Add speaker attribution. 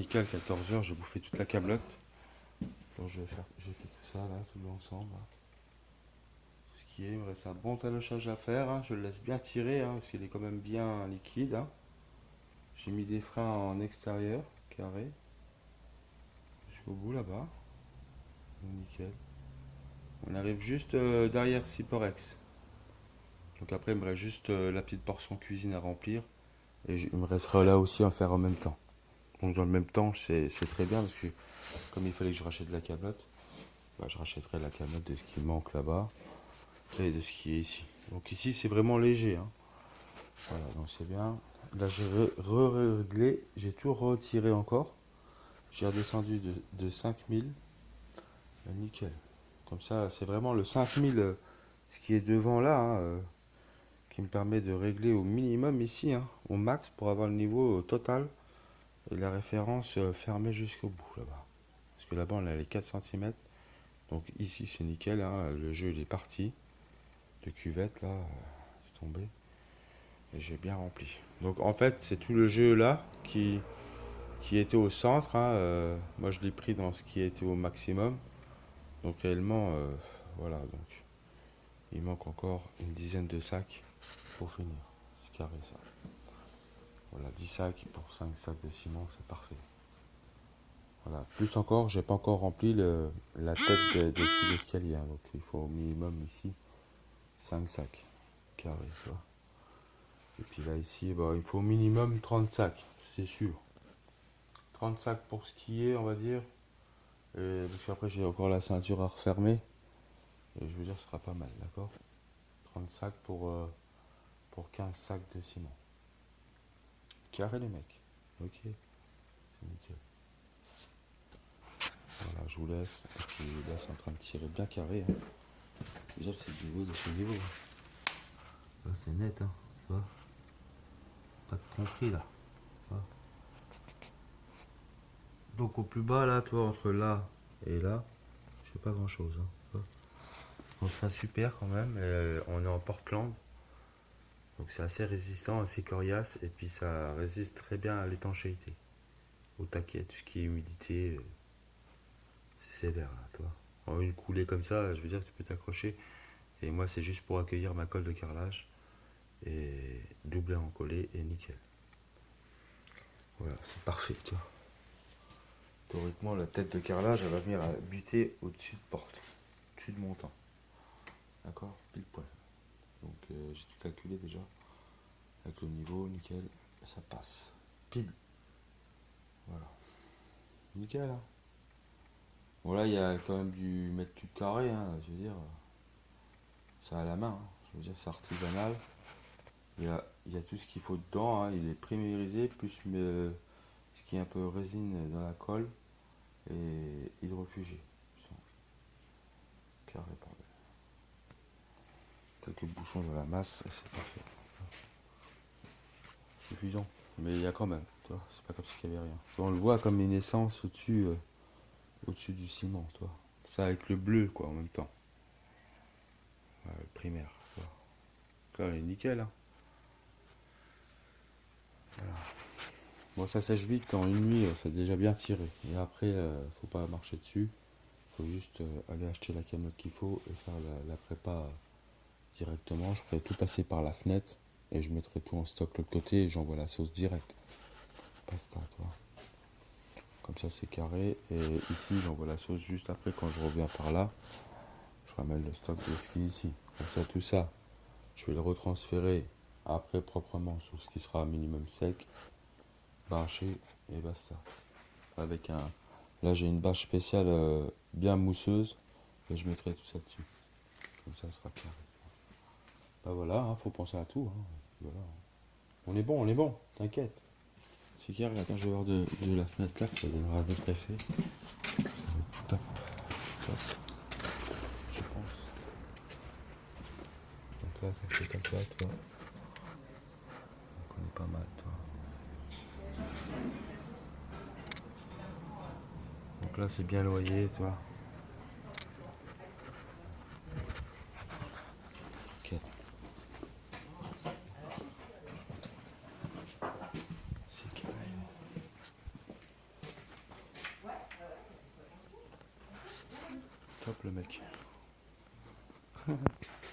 Speaker 1: nickel, 14 heures, j'ai bouffé toute la câblotte. Donc j'ai fait tout ça là, tout l'ensemble. Tout ce qui est, il me reste un bon talochage à faire, hein. Je le laisse bien tirer, hein, parce qu'il est quand même bien liquide, hein. J'ai mis des freins en extérieur, carré, jusqu'au bout là-bas. Nickel. On arrive juste derrière Cyporex. Donc après, il me reste juste la petite portion cuisine à remplir. Et il me restera là aussi à faire en même temps. Donc dans le même temps, c'est très bien parce que comme il fallait que je rachète la câblotte, bah, je rachèterai la câblotte de ce qui manque là-bas et de ce qui est ici. Donc ici, c'est vraiment léger, hein. Voilà, donc c'est bien. Là, j'ai réglé, j'ai tout retiré encore. J'ai redescendu de 5000. Nickel. Comme ça, c'est vraiment le 5000, ce qui est devant là, hein, qui me permet de régler au minimum ici, hein, au max pour avoir le niveau total et la référence fermée jusqu'au bout là-bas. Parce que là-bas on a les 4 cm. Donc ici c'est nickel, hein, le jeu il est parti. De cuvette là, c'est tombé. Et j'ai bien rempli. Donc en fait c'est tout le jeu là qui était au centre, hein, moi je l'ai pris dans ce qui était au maximum. Donc réellement, voilà, donc il manque encore une dizaine de sacs pour finir. C'est carré ça. Voilà, 10 sacs pour 5 sacs de ciment, c'est parfait. Voilà, plus encore, j'ai pas encore rempli la tête de tout l'escalier, hein, donc il faut au minimum ici 5 sacs carrés, tu vois. Et puis là ici, bah, il faut au minimum 30 sacs, c'est sûr. 30 sacs pour skier, on va dire. Et parce qu'après j'ai encore la ceinture à refermer. Et je veux dire, ce sera pas mal, d'accord. 30 sacs pour 15 sacs de ciment. Carré les mecs. Ok, c'est nickel. Voilà, je vous laisse. Et puis là, c'est en train de tirer bien carré, hein. Déjà, c'est le niveau de ce niveau. Là, c'est net, hein. Tu vois, pas de tromperie là. Tu vois. Donc, au plus bas, là, toi, entre là et là, je fais pas grand chose, hein. Tu vois. On sera super quand même. On est en Portland. Donc, c'est assez résistant, assez coriace. Et puis, ça résiste très bien à l'étanchéité. Au taquet, tout ce qui est humidité, c'est sévère, là, tu vois. En une coulée comme ça, je veux dire, tu peux t'accrocher. Et moi, c'est juste pour accueillir ma colle de carrelage. Et doubler en collé et nickel. Voilà, c'est parfait, tu vois. Théoriquement, la tête de carrelage, elle va venir à buter au-dessus de porte, au-dessus de montant. D'accord, pile poil. Donc j'ai tout calculé déjà. Avec le niveau, nickel, ça passe. Pile. Voilà. Nickel, hein. Bon là, il y a quand même du mètre cube carré, hein, je veux dire. C'est à la main, hein. Je veux dire, c'est artisanal. Il y a tout ce qu'il faut dedans, hein. Il est primérisé, plus ce qui est un peu résine dans la colle et hydrofugé. Carré, pardon. Quelques bouchons dans la masse, c'est parfait. Suffisant. Mais il y a quand même, toi. C'est pas comme s'il n'y avait rien. On le voit comme une essence au-dessus du ciment, toi. Ça avec le bleu, quoi, en même temps. Le primaire, toi. Là, il est nickel, hein. Voilà. Bon, ça sèche vite, en une nuit, c'est déjà bien tiré. Et après, faut pas marcher dessus. Faut juste aller acheter la camionnette qu'il faut et faire la prépa directement. Je ferai tout passer par la fenêtre et je mettrai tout en stock de l'autre côté et j'envoie la sauce directe. Pasta, toi. Comme ça, c'est carré. Et ici, j'envoie la sauce juste après quand je reviens par là. Je ramène le stock de ski ici. Comme ça, tout ça, je vais le retransférer après proprement sur ce qui sera un minimum sec, bâché et basta. Avec un. Là, j'ai une bâche spéciale bien mousseuse et je mettrai tout ça dessus. Comme ça sera carré. Bah voilà, hein, faut penser à tout, hein. Voilà. On est bon, t'inquiète. C'est clair, là, quand je vais voir de la fenêtre là, ça donnera d'autres effets. Ça va être top, top, je pense. Donc là, ça fait comme ça, toi. Donc on est pas mal, toi. Donc là, c'est bien loyer, toi. Ok. C'est carré. Top le mec.